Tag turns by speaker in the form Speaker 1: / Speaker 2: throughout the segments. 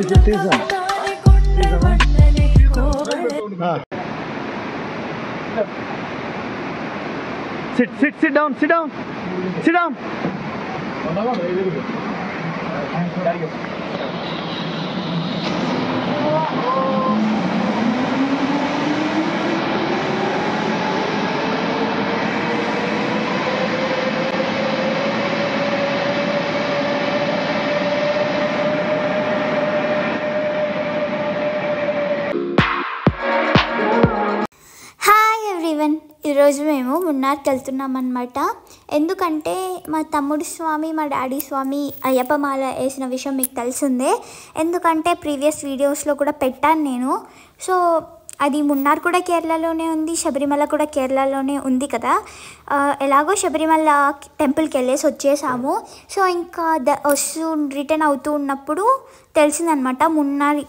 Speaker 1: Sit down.
Speaker 2: ఈరోజు మేము మున్నార్కి వెళ్తున్నాం అన్నమాట. ఎందుకంటే మా తమ్ముడు స్వామి మా డాడీ స్వామి అయ్యప్ప మాల వేసిన విషయం మీకు తెలిసిందే. ఎందుకంటే ప్రీవియస్ వీడియోస్లో కూడా పెట్టాను నేను. సో అది మున్నార్ కూడా కేరళలోనే ఉంది, శబరిమల కూడా కేరళలోనే ఉంది కదా. ఎలాగో శబరిమల టెంపుల్కి వెళ్ళేసి వచ్చేసాము. సో ఇంకా రిటర్న్ అవుతూ ఉన్నప్పుడు తెలిసిందనమాట మున్నార్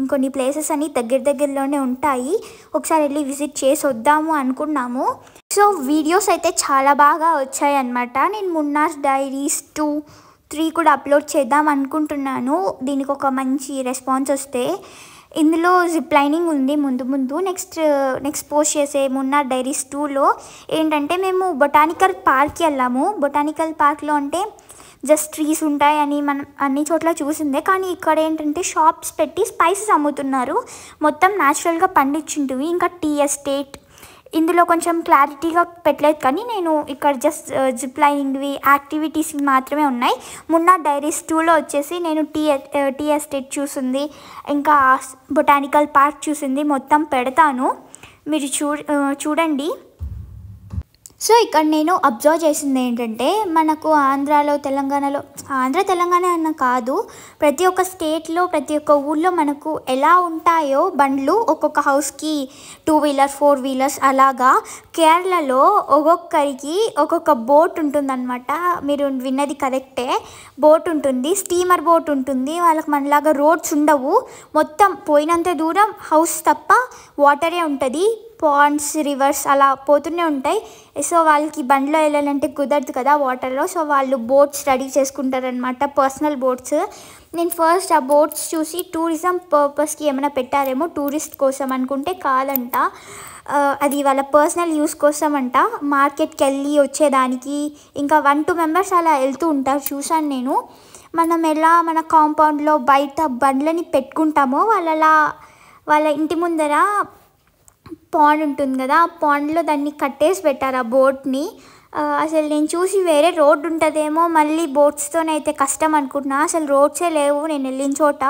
Speaker 2: ఇంకొన్ని ప్లేసెస్ అని దగ్గరలోనే ఉంటాయి, ఒకసారి వెళ్ళి విజిట్ చేసి వద్దాము అనుకున్నాము. సో వీడియోస్ అయితే చాలా బాగా వచ్చాయి అన్నమాట. నేను మున్నార్ డైరీస్ 2, 3 కూడా అప్లోడ్ చేద్దాం అనుకుంటున్నాను, దీనికి ఒక మంచి రెస్పాన్స్ వస్తే. ఇందులో జిప్ లైనింగ్ ఉంది ముందు. నెక్స్ట్ పోస్ట్ చేసే మున్నార్ డైరీస్ 2లో ఏంటంటే మేము బొటానికల్ పార్క్కి వెళ్ళాము. బొటానికల్ పార్క్లో అంటే జస్ట్ ట్రీస్ ఉంటాయని మనం అన్ని చోట్ల చూసిందే, కానీ ఇక్కడ ఏంటంటే షాప్స్ పెట్టి స్పైసెస్ అమ్ముతున్నారు, మొత్తం న్యాచురల్గా పండించుంటివి. ఇంకా టీ ఎస్టేట్ ఇందులో కొంచెం క్లారిటీగా పెట్టలేదు, కానీ నేను ఇక్కడ జస్ట్ జిప్ లైనింగ్వి యాక్టివిటీస్ మాత్రమే ఉన్నాయి. మున్నార్ డైరీస్ 2లో వచ్చేసి నేను టీ ఎస్టేట్ చూసింది, ఇంకా బొటానికల్ పార్క్ చూసింది మొత్తం పెడతాను, మీరు చూడండి. సో ఇక్కడ నేను అబ్జర్వ్ చేసింది ఏంటంటే మనకు తెలంగాణ అన్న కాదు, ప్రతి ఒక్క స్టేట్లో ప్రతి ఒక్క ఊళ్ళో మనకు ఎలా ఉంటాయో బండ్లు, ఒక్కొక్క హౌస్కి 2 వీలర్ 4 వీలర్స్ అలాగా కేరళలో ఒక్కొక్కరికి ఒక్కొక్క బోట్ ఉంటుందన్నమాట. మీరు విన్నది కరెక్టే, బోట్ ఉంటుంది, స్టీమర్ బోట్ ఉంటుంది. వాళ్ళకి మనలాగా రోడ్స్ ఉండవు, మొత్తం పోయినంత దూరం హౌస్ తప్ప వాటరే ఉంటుంది, పాండ్స్ రివర్స్ అలా పోతూనే ఉంటాయి. సో వాళ్ళకి బండ్లో వెళ్ళాలంటే కుదరదు కదా వాటర్లో, సో వాళ్ళు బోట్స్ రెడీ చేసుకుంటారనమాట, పర్సనల్ బోట్స్. నేను ఫస్ట్ ఆ బోట్స్ చూసి టూరిజం పర్పస్కి ఏమైనా పెట్టారేమో, టూరిస్ట్ కోసం అనుకుంటే కాదంట, అది వాళ్ళ పర్సనల్ యూస్ కోసం అంట. మార్కెట్కి వెళ్ళి వచ్చేదానికి ఇంకా 1-2 మెంబర్స్ అలా వెళ్తూ ఉంటారు, చూశాను నేను. మనం ఎలా మన కాంపౌండ్లో బయట బండ్లని పెట్టుకుంటామో వాళ్ళ ఇంటి ముందర పాండ్ ఉంటుంది కదా, ఆ పాండ్లో దాన్ని కట్టేసి పెట్టారు ఆ బోట్ని. అసలు నేను చూసి వేరే రోడ్డు ఉంటుందేమో మళ్ళీ బోట్స్తోనైతే కష్టం అనుకుంటున్నా, అసలు రోడ్సే లేవు నేను వెళ్ళిన చోట,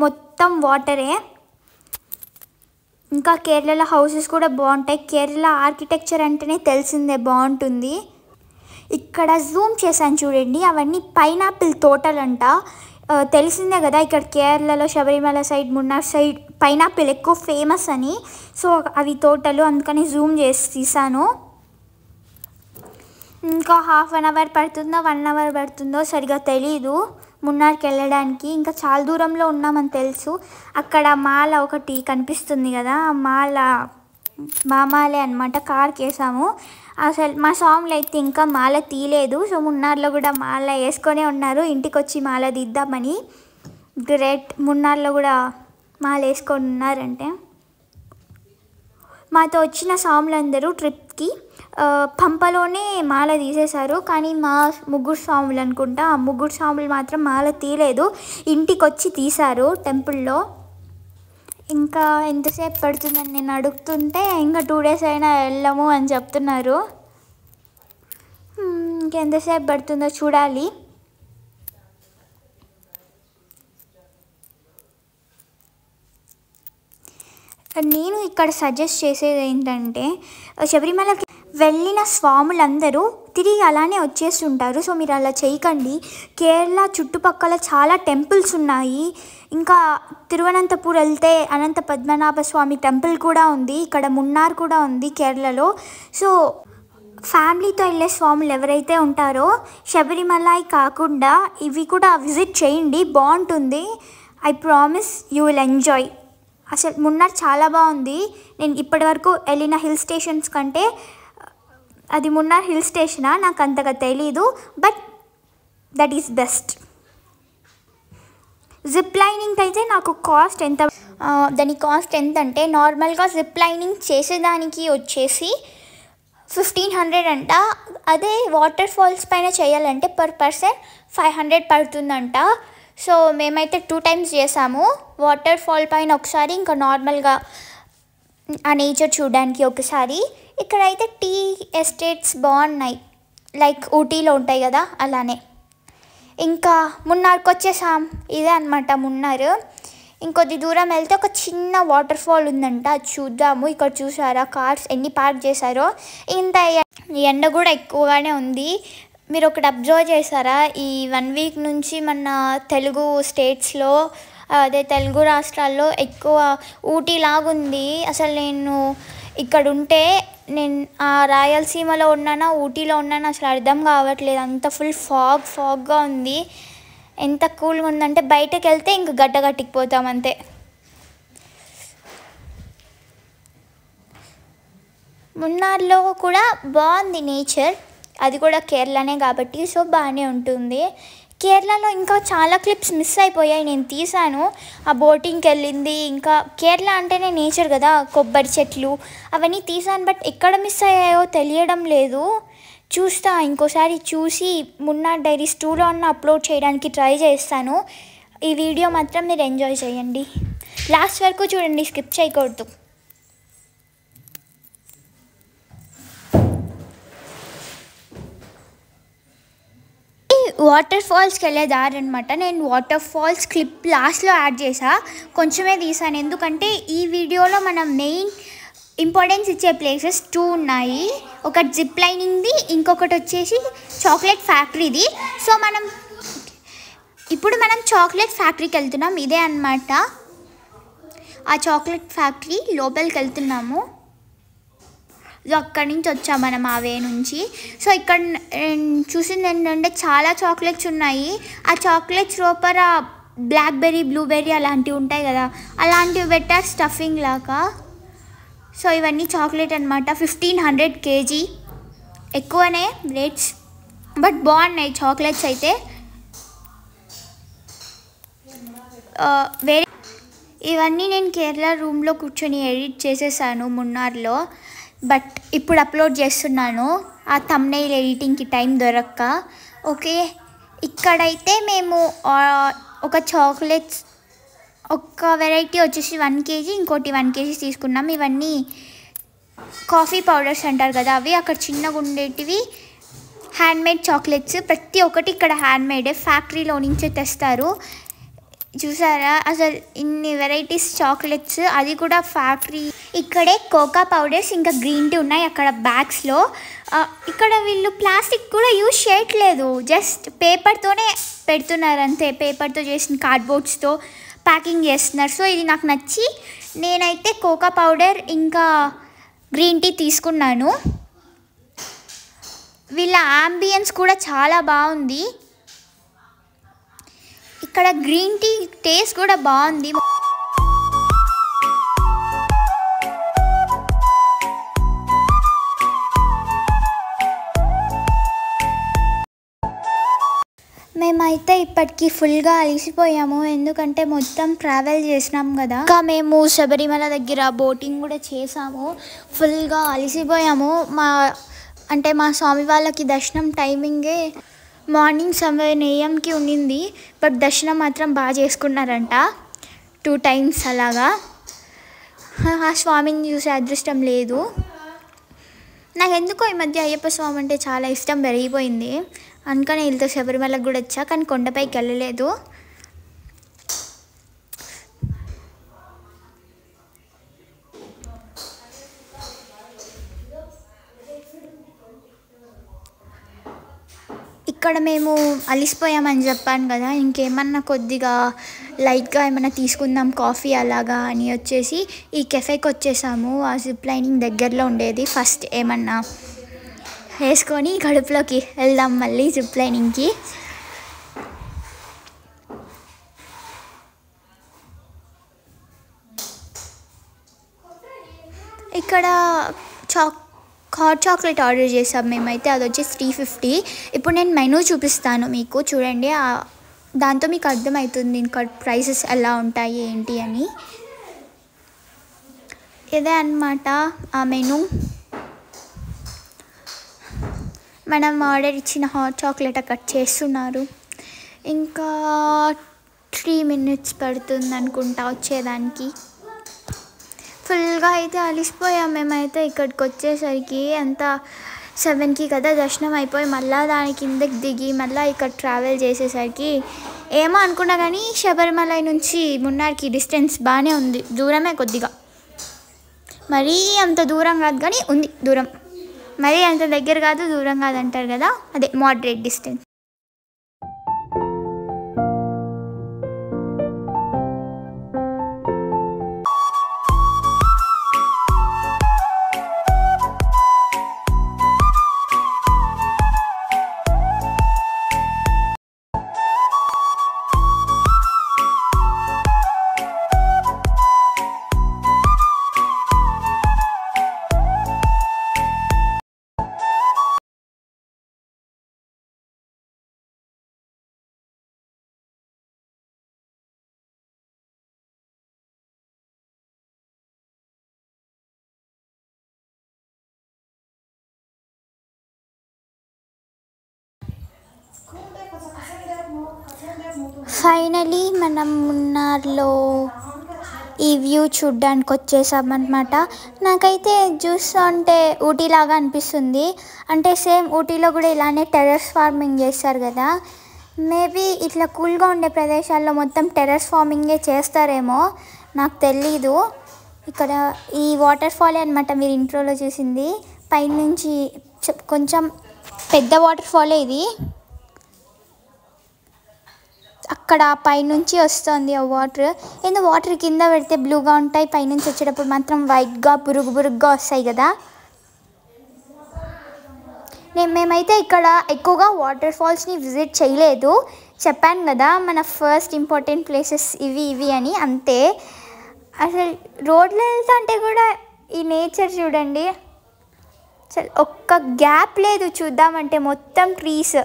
Speaker 2: మొత్తం వాటరే. ఇంకా కేరళలో హౌసెస్ కూడా బాగుంటాయి, కేరళ ఆర్కిటెక్చర్ అంటేనే తెలిసిందే బాగుంటుంది. ఇక్కడ జూమ్ చేశాను చూడండి, అవన్నీ పైనాపిల్ తోటలంట. తెలిసిందే కదా ఇక్కడ కేరళలో Sabarimala side Munnar side pineapple ఎక్కువ ఫేమస్ అని, సో అవి తోటలు, అందుకని జూమ్ చేసి తీసాను. ఇంకా 1/2 అవర్ పడుతుందో 1 అవర్ పడుతుందో సరిగా తెలీదు మున్నార్కి వెళ్ళడానికి, ఇంకా చాలా దూరంలో ఉన్నామని తెలుసు. అక్కడ మాల ఒకటి కనిపిస్తుంది కదా, మా మాలే అనమాట, కార్కి వేసాము. అసలు మా స్వాములు అయితే ఇంకా మాల తీయలేదు, సో మున్నార్లో కూడా మాల వేసుకొనే ఉన్నారు, ఇంటికి వచ్చి మాల దిద్దామని. గ్రేట్, మున్నార్లో కూడా మాల వేసుకొని ఉన్నారంటే. మాతో వచ్చిన స్వాములందరూ ట్రిప్కి పంపలోనే మాల తీసేశారు, కానీ మా 3 స్వాములు అనుకుంటా, ఆ 3 స్వాములు మాత్రం మాల తీయలేదు, ఇంటికి వచ్చి తీశారు టెంపుల్లో. ఇంకా ఎంతసేపు పడుతుందని నేను అడుగుతుంటే ఇంకా 2 days అయినా వెళ్ళము అని చెప్తున్నారు. ఇంకెంతసేపు పడుతుందో చూడాలి. నేను ఇక్కడ సజెస్ట్ చేసేది ఏంటంటే శబరిమలకి వెళ్ళిన స్వాములందరూ తిరిగి అలానే వచ్చేస్తుంటారు, సో మీరు అలా చేయకండి. కేరళ చుట్టుపక్కల చాలా టెంపుల్స్ ఉన్నాయి, ఇంకా తిరువనంతపూర్ వెళ్తే అనంత పద్మనాభ స్వామి టెంపుల్ కూడా ఉంది, ఇక్కడ మున్నార్ కూడా ఉంది కేరళలో. సో ఫ్యామిలీతో వెళ్ళే స్వాములు ఎవరైతే ఉంటారో శబరిమల కాకుండా ఇవి కూడా విజిట్ చేయండి, బాగుంటుంది. I promise you will enjoy. అసలు మున్నార్ చాలా బాగుంది, నేను ఇప్పటివరకు వెళ్ళిన హిల్ స్టేషన్స్ కంటే అది మున్నార్ హిల్ స్టేషనా నాకు అంతగా తెలీదు, but that is best. Zip lining అయితే నాకు కాస్ట్ ఎంత, దాని కాస్ట్ ఎంత అంటే నార్మల్గా జిప్ లైనింగ్ చేసేదానికి వచ్చేసి 1500 అంట. అదే వాటర్ ఫాల్స్ పైన చేయాలంటే పర్ పర్సన్ 500 పడుతుందంట. సో మేమైతే 2 టైమ్స్ చేసాము, వాటర్ ఫాల్ పైన ఒకసారి, ఇంకా నార్మల్గా ఆ నేచర్ చూడడానికి ఒకసారి. ఇక్కడైతే టీ ఎస్టేట్స్ బాగున్నాయి, లైక్ ఊటీలో ఉంటాయి కదా అలానే. ఇంకా మున్నార్కి వచ్చేసాం, ఇదే అనమాట మున్నార్. ఇంకొద్ది దూరం వెళ్తే ఒక చిన్న వాటర్ ఫాల్ ఉందంట, అది చూద్దాము. ఇక్కడ చూసారా కార్స్ ఎన్ని పార్క్ చేశారో. ఇంత ఎండ కూడా ఎక్కువగానే ఉంది. మీరు ఒకటి అబ్జర్వ్ చేశారా, ఈ 1 వీక్ నుంచి మన తెలుగు స్టేట్స్లో, అదే తెలుగు రాష్ట్రాల్లో ఎక్కువ ఊటీ లాగుంది. అసలు నేను ఇక్కడ ఉంటే నేను రాయలసీమలో ఉన్నానా ఊటీలో ఉన్నానా అసలు అర్థం కావట్లేదు, అంత ఫుల్ ఫాగ్గా ఉంది. ఎంత కూల్గా ఉందంటే బయటకు వెళ్తే ఇంక గట్టగట్టిపోతాం అంతే. మున్నార్లో కూడా బాగుంది నేచర్, అది కూడా కేరళనే కాబట్టి సో బాగానే ఉంటుంది. కేరళలో ఇంకా చాలా క్లిప్స్ మిస్ అయిపోయాయి, నేను తీసాను. ఆ బోటింగ్కి వెళ్ళింది, ఇంకా కేరళ అంటేనే నేచర్ కదా, కొబ్బరి చెట్లు అవన్నీ తీసాను. బట్ ఎక్కడ మిస్ అయ్యాయో తెలియడం లేదు. చూస్తా, ఇంకోసారి చూసి మున్నార్ డైరీస్ 2లో అప్లోడ్ చేయడానికి ట్రై చేస్తాను. ఈ వీడియో మాత్రం మీరు ఎంజాయ్ చేయండి, లాస్ట్ వరకు చూడండి, స్కిప్ చేయకూడదు. వాటర్ ఫాల్స్కి వెళ్ళే దారి అనమాట. నేను వాటర్ ఫాల్స్ క్లిప్ లాస్ట్లో యాడ్ చేసా, కొంచెమే తీసాను. ఎందుకంటే ఈ వీడియోలో మనం మెయిన్ ఇంపార్టెన్స్ ఇచ్చే ప్లేసెస్ 2 ఉన్నాయి. ఒకటి జిప్ లైనింగ్ది, ఇంకొకటి వచ్చేసి చాక్లెట్ ఫ్యాక్టరీది. సో ఇప్పుడు మనం చాక్లెట్ ఫ్యాక్టరీకి వెళ్తున్నాం, ఇదే అనమాట ఆ చాక్లెట్ ఫ్యాక్టరీ. లోపలికి వెళ్తున్నాము, అక్కడి నుంచి వచ్చాం మనం ఆ వే నుంచి. సో ఇక్కడ చూసింది ఏంటంటే చాలా చాక్లెట్స్ ఉన్నాయి. ఆ చాక్లెట్స్ లోపల బ్లాక్బెర్రీ, బ్లూబెర్రీ అలాంటివి ఉంటాయి కదా, అలాంటివి పెట్టారు స్టఫింగ్ లాగా. సో ఇవన్నీ చాక్లెట్ అనమాట. 1500 kg, ఎక్కువనే రేట్స్, బట్ బాగున్నాయి చాక్లెట్స్ అయితే. వేరే ఇవన్నీ నేను కేరళ రూమ్లో కూర్చొని ఎడిట్ చేసేసాను మున్నార్లో, బట్ ఇప్పుడు అప్లోడ్ చేస్తున్నాను ఆ థంబ్నెయిల్ ఎడిటింగ్కి టైం దొరక్క. ఓకే, ఇక్కడైతే మేము ఒక చాక్లెట్స్ ఒక వెరైటీ వచ్చేసి 1 kg, ఇంకోటి 1 kg తీసుకున్నాం. ఇవన్నీ కాఫీ పౌడర్స్ అంటారు కదా, అవి అక్కడ చిన్నగా ఉండేటివి హ్యాండ్మేడ్ చాక్లెట్స్. ప్రతి ఒక్కటి ఇక్కడ హ్యాండ్మేడే, ఫ్యాక్టరీలో నుంచే తెస్తారు. చూసారా అసలు ఇన్ని వెరైటీస్ చాక్లెట్స్, అది కూడా ఫ్యాక్టరీ. ఇక్కడే కోకా పౌడర్స్ ఇంకా గ్రీన్ టీ ఉన్నాయి అక్కడ బ్యాగ్స్లో. ఇక్కడ వీళ్ళు ప్లాస్టిక్ కూడా యూజ్ చేయట్లేదు, జస్ట్ పేపర్తోనే పెడుతున్నారు అంతే. పేపర్తో చేసిన కార్డ్బోర్డ్స్తో ప్యాకింగ్ చేస్తున్నారు. సో ఇది నాకు నచ్చి నేనైతే కోకా పౌడర్ ఇంకా గ్రీన్ టీ తీసుకున్నాను. వీళ్ళ ఆంబియన్స్ కూడా చాలా బాగుంది. ఇక్కడ గ్రీన్ టీ టేస్ట్ కూడా బాగుంది. మేమైతే ఇప్పటికీ ఫుల్గా అలిసిపోయాము, ఎందుకంటే మొత్తం ట్రావెల్ చేసినాం కదా. ఇంకా మేము శబరిమల దగ్గర బోటింగ్ కూడా చేసాము, ఫుల్గా అలిసిపోయాము. మా స్వామి వాళ్ళకి దర్శనం టైమింగే మార్నింగ్ 7 AM ఉండింది, బట్ దర్శనం మాత్రం బాగా చేసుకున్నారంట 2 times అలాగా. ఆ స్వామిని చూసే అదృష్టం లేదు. నాకు ఎందుకో ఈ మధ్య అయ్యప్ప స్వామి అంటే చాలా ఇష్టం పెరిగిపోయింది, అందుకని వీళ్ళతో శబరిమలకు కూడా వచ్చా, కానీ కొండపైకి వెళ్ళలేదు. ఇక్కడ మేము అలిసిపోయామని చెప్పాను కదా, ఇంకేమన్నా కొద్దిగా లైట్గా ఏమన్నా తీసుకుందాం కాఫీ అలాగా అని వచ్చేసి ఈ కెఫేకి వచ్చేసాము. ఆ జిప్ లైనింగ్ దగ్గరలో ఉండేది. ఫస్ట్ ఏమన్నా వేసుకొని కడుపులోకి వెళ్దాం మళ్ళీ జిప్ లైనింగ్కి. ఇక్కడ హాట్ చాక్లెట్ ఆర్డర్ చేసాం మేమైతే, అది వచ్చేసి 350. ఇప్పుడు నేను మెనూ చూపిస్తాను మీకు, చూడండి. దాంతో మీకు అర్థమవుతుంది ఇంకా ప్రైసెస్ ఎలా ఉంటాయి ఏంటి అని. ఇదే అన్నమాట ఆ మెనూ. మనం ఆర్డర్ ఇచ్చిన హాట్ చాక్లెట్ కట్ చేస్తున్నారు. ఇంకా 3 minutes పడుతుంది అనుకుంటా వచ్చేదానికి. ఫుల్గా అయితే అలిసిపోయాం మేమైతే ఇక్కడికి వచ్చేసరికి. అంతా 7కి కదా దర్శనం అయిపోయి మళ్ళీ దాని కిందకి దిగి మళ్ళీ ఇక్కడ ట్రావెల్ చేసేసరికి ఏమో అనుకున్నా కానీ శబరిమల నుంచి మున్నార్కి డిస్టెన్స్ బాగానే ఉంది. దూరమే కొద్దిగా, మరీ అంత దూరం కాదు కానీ ఉంది దూరం. మరీ అంత దగ్గర కాదు దూరం కాదు అంటారు కదా, అదే మోడరేట్ డిస్టెన్స్. ఫైనలీ మనం మున్నార్లో ఈ వ్యూ చూడ్డానికి వచ్చేసామన్నమాట. నాకైతే చూస్తుంటే ఊటీలాగా అనిపిస్తుంది. అంటే సేమ్ ఊటీలో కూడా ఇలానే టెర్రస్ ఫార్మింగ్ చేస్తారు కదా. మేబీ ఇట్లా కూల్గా ఉండే ప్రదేశాల్లో మొత్తం టెర్రస్ ఫార్మింగే చేస్తారేమో, నాకు తెలీదు. ఇక్కడ ఈ వాటర్ ఫాలే అనమాట మీరు ఇంట్రోలో చూసింది. పైనుంచి కొంచెం పెద్ద వాటర్ ఫాలే ఇది. అక్కడ పైనుంచి వస్తుంది ఆ వాటర్. ఎందుకు వాటర్ కింద పెడితే బ్లూగా ఉంటాయి, పైనుంచి వచ్చేటప్పుడు మాత్రం వైట్గా బురుగుగా వస్తాయి కదా. మేమైతే ఇక్కడ ఎక్కువగా వాటర్ ఫాల్స్ని విజిట్ చేయలేదు. చెప్పాను కదా మన ఫస్ట్ ఇంపార్టెంట్ ప్లేసెస్ ఇవి అని, అంతే. అసలు రోడ్లో వెళ్తుంటే కూడా ఈ నేచర్ చూడండి, అసలు ఒక్క గ్యాప్ లేదు చూద్దామంటే, మొత్తం ట్రీస్.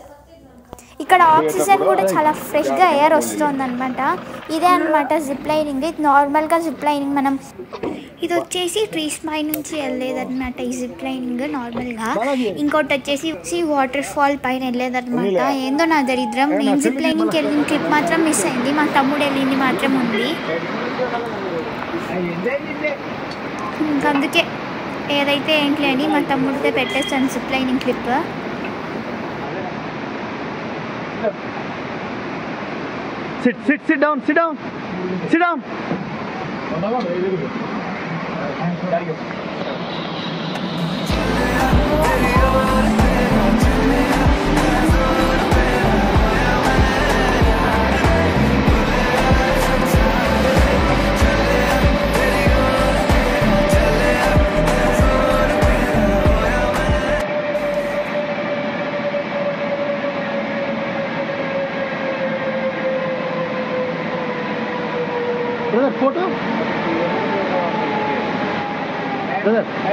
Speaker 2: ఇక్కడ ఆక్సిజన్ కూడా చాలా ఫ్రెష్గా ఎయిర్ వస్తుంది అనమాట. ఇదే అనమాట జిప్ లైనింగ్. ఇది నార్మల్గా జిప్ లైనింగ్ మనం, ఇది వచ్చేసి ట్రీస్ పై నుంచి వెళ్ళలేదన్నమాట ఈ జిప్ లైనింగ్ నార్మల్గా. ఇంకోటి వచ్చేసి వాటర్ ఫాల్ పైన వెళ్ళేదన్నమాట. ఏందో నా దరిద్రం, నేను జిప్ లైనింగ్కి వెళ్ళిన క్లిప్ మాత్రం మిస్ అయింది, మా తమ్ముడు వెళ్ళింది మాత్రం ఉంది. ఇంకందుకే ఏదైతే ఏంటి అని మా తమ్ముడితో పెట్టేస్తాను zip lining clip.
Speaker 1: Sit down.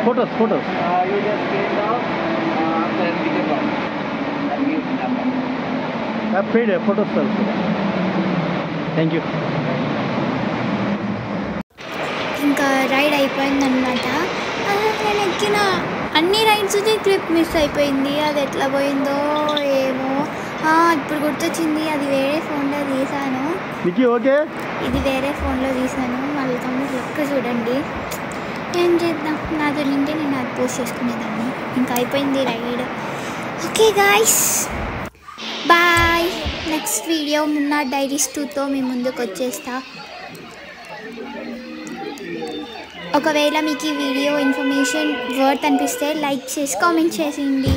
Speaker 1: Brother, photos.
Speaker 3: You just came down after everything wrong.
Speaker 1: I paid photos also. Thank you.
Speaker 2: ఇంకా రైడ్ అయిపోయిందనమాట. అసలు నేను ఎక్కిన అన్ని రైడ్స్ క్లిప్ మిస్ అయిపోయింది. అది ఎట్లా పోయిందో ఏమో. ఇప్పుడు గుర్తొచ్చింది, అది వేరే ఫోన్లో తీసాను.
Speaker 1: ఓకే,
Speaker 2: ఇది వేరే ఫోన్లో తీసాను. మళ్ళీ తమ్ముడు లెక్క చూడండి. ఏం చేద్దాం, నాతో నింటే నేను అది పోస్ట్ చేసుకునేదాన్ని. ఇంకా అయిపోయింది ride. Okay guys, bye. Next video Munnar diaries 2తో మీ ముందుకు వచ్చేస్తా. ఒకవేళ మీకు ఈ వీడియో ఇన్ఫర్మేషన్ వర్త్ అనిపిస్తే లైక్ చేసి కామెంట్ చేసేయండి.